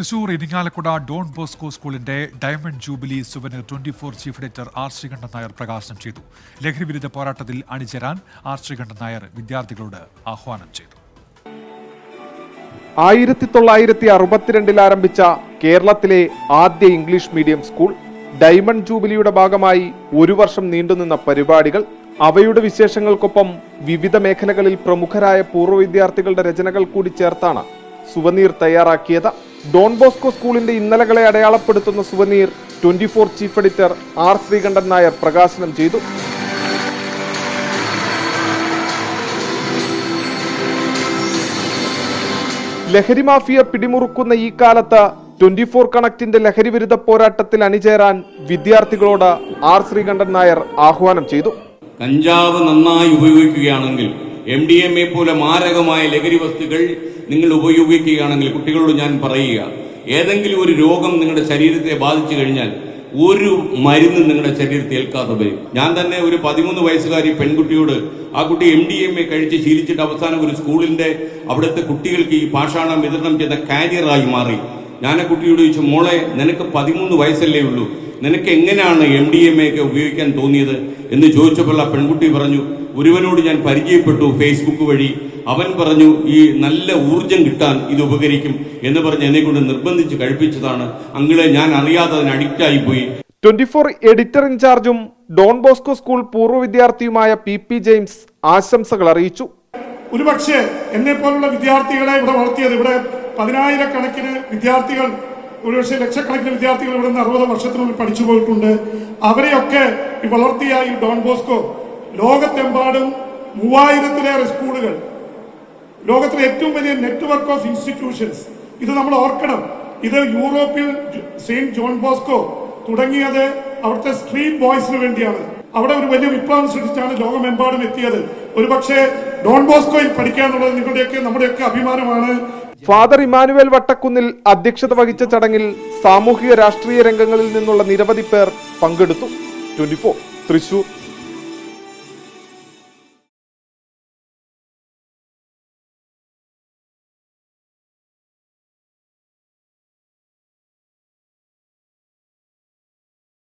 Thrissur Irinjalakuda Don Bosco സ്കൂളിന്റെ diamond jubilee souvenir 24 chief editor R Sreekantan Nair പ്രകാശനം ചെയ്തു. ലഹരിവിരുദ്ധ പോരാട്ടത്തിൽ അണിചേരാൻ ആർ ശ്രീകണ്ഠൻ നായർ വിദ്യാർത്ഥികളോട് ആഹ്വാനം ചെയ്തു. 1962 ആരംഭിച്ച കേരളത്തിലെ ആദ്യ ഇംഗ്ലീഷ് മീഡിയം സ്കൂൾ ഡയമണ്ട് ജൂബിലിയുടെ ഭാഗമായി ഒരു വർഷം നീണ്ടുനിന്ന പരിപാടികൾ, അവയുടെ വിശേഷങ്ങൾക്കൊപ്പം വിവിധ മേഖലകളിൽ പ്രമുഖരായ പൂർവ്വ വിദ്യാർത്ഥികളുടെ രചനകൾ കൂടി ചേർത്താണ് സുവനീർ തയ്യാറാക്കിയത്. ഡോൺ ബോസ്കോ സ്കൂളിന്റെ ഇന്നലകളെ അടയാളപ്പെടുത്തുന്ന souvenir 24 chief editor R Sreekantan Nair പ്രകാശനം ചെയ്തു. ലഹരി മാഫിയ പിടിമുറുക്കുന്ന ഈ കാലത്ത് 24 കണക്റ്റിന്റെ ലഹരി വിരുദ്ധ പോരാട്ടത്തിൽ അണിചേരാൻ വിദ്യാർത്ഥികളോട് ആർ ശ്രീകണ്ഠൻ നായർ ആഹ്വാനം ചെയ്തു. കഞ്ചാവ് നന്നായി ഉപയോഗിക്കുകയാണെങ്കിൽ, MDMA പോലെ മാരകമായ ലഹരി വസ്തുക്കൾ നിങ്ങൾ ഉപയോഗിക്കുകയാണെങ്കിൽ, കുട്ടികളോട് ഞാൻ പറയുക, ഏതെങ്കിലും ഒരു രോഗം നിങ്ങളുടെ ശരീരത്തെ ബാധിച്ചു കഴിഞ്ഞാൽ ഒരു മരുന്ന് നിങ്ങളുടെ ശരീരത്തിൽ ഏൽക്കാതെ വരും. ഞാൻ തന്നെ ഒരു 13 വയസ്സുകാരി പെൺകുട്ടിയോട്, ആ കുട്ടി MDMA കഴിച്ച് ശീലിച്ചിട്ട് അവസാനം ഒരു സ്കൂളിന്റെ അവിടുത്തെ കുട്ടികൾക്ക് ഈ പാഷാണം വിതരണം ചെയ്ത കാരിയറായി മാറി. ഞാൻ ആ കുട്ടിയോട് ചോദിച്ചു, മോളെ, നിനക്ക് 13 വയസ്സല്ലേ ഉള്ളൂ, നിനക്ക് എങ്ങനെയാണ് MDMA ഒക്കെ ഉപയോഗിക്കാൻ തോന്നിയത് എന്ന് ചോദിച്ചപ്പോൾ ആ പെൺകുട്ടി പറഞ്ഞു, ഒരുവനോട് ഞാൻ പരിചയപ്പെട്ടു ഫേസ്ബുക്ക് വഴി, അവൻ പറഞ്ഞു ഈ നല്ല ഊർജം കിട്ടാൻ ഇത് ഉപകരിക്കും എന്ന് പറഞ്ഞ് എന്നെ കൊണ്ട് നിർബന്ധിച്ച് കഴിപ്പിച്ചതാണ്. അങ്കിളെ, ഞാൻ അറിയാതെ അതിന് അഡിക്റ്റ് ആയിപ്പോയി. 24 എഡിറ്റർ ഇൻചാർജും ഡോൺ ബോസ്കോ സ്കൂൾ പൂർവ്വ വിദ്യാർത്ഥിയുമായ PP ജെയിംസ് ആശംസകൾ അറിയിച്ചു. ഒരുപക്ഷെ എന്നെ പോലുള്ള വിദ്യാർത്ഥികളെ ഇവിടെ വളർത്തിയത്, ഇവിടെ 10,000-കണക്കിന് വിദ്യാർത്ഥികൾ, ഒരുപക്ഷെ ലക്ഷക്കണക്കിന് വിദ്യാർത്ഥികൾ ഇവിടെ നിന്ന് 60 വർഷത്തിനുള്ളിൽ പഠിച്ചു പോയിട്ടുണ്ട്. അവരെയൊക്കെ വളർത്തിയ ഈ ഡോൺ ബോസ്കോ ലോകത്തെമ്പാടും 3000-ലേറെ സ്കൂളുകൾ, ലോകത്തിലെ ഏറ്റവും വലിയ നെറ്റ്വർക്ക് ഓഫ് ഇൻസ്റ്റിറ്റ്യൂഷൻസ്. ഇത് നമ്മൾ ഓർക്കണം. ഇത് യൂറോപ്പിൽ സെയിന്റ് ജോൺ ബോസ്കോ തുടങ്ങിയത് അവിടുത്തെ സ്ട്രീറ്റ് ബോയ്സിന് വേണ്ടിയാണ്. അവിടെ ഒരു വലിയ വിപ്ലവം സൃഷ്ടിച്ചാണ് ലോകമെമ്പാടും എത്തിയത്. ഒരുപക്ഷെ ഡോൺ ബോസ്കോയിൽ പഠിക്കാന്നുള്ളത് നിങ്ങളുടെയൊക്കെ നമ്മുടെയൊക്കെ അഭിമാനമാണ്. ഫാദർ ഇമാനുവേൽ വട്ടക്കുന്നിൽ അധ്യക്ഷത വഹിച്ച ചടങ്ങിൽ സാമൂഹിക രാഷ്ട്രീയ രംഗങ്ങളിൽ നിന്നുള്ള നിരവധി പേർ പങ്കെടുത്തു. 24 തൃശൂർ.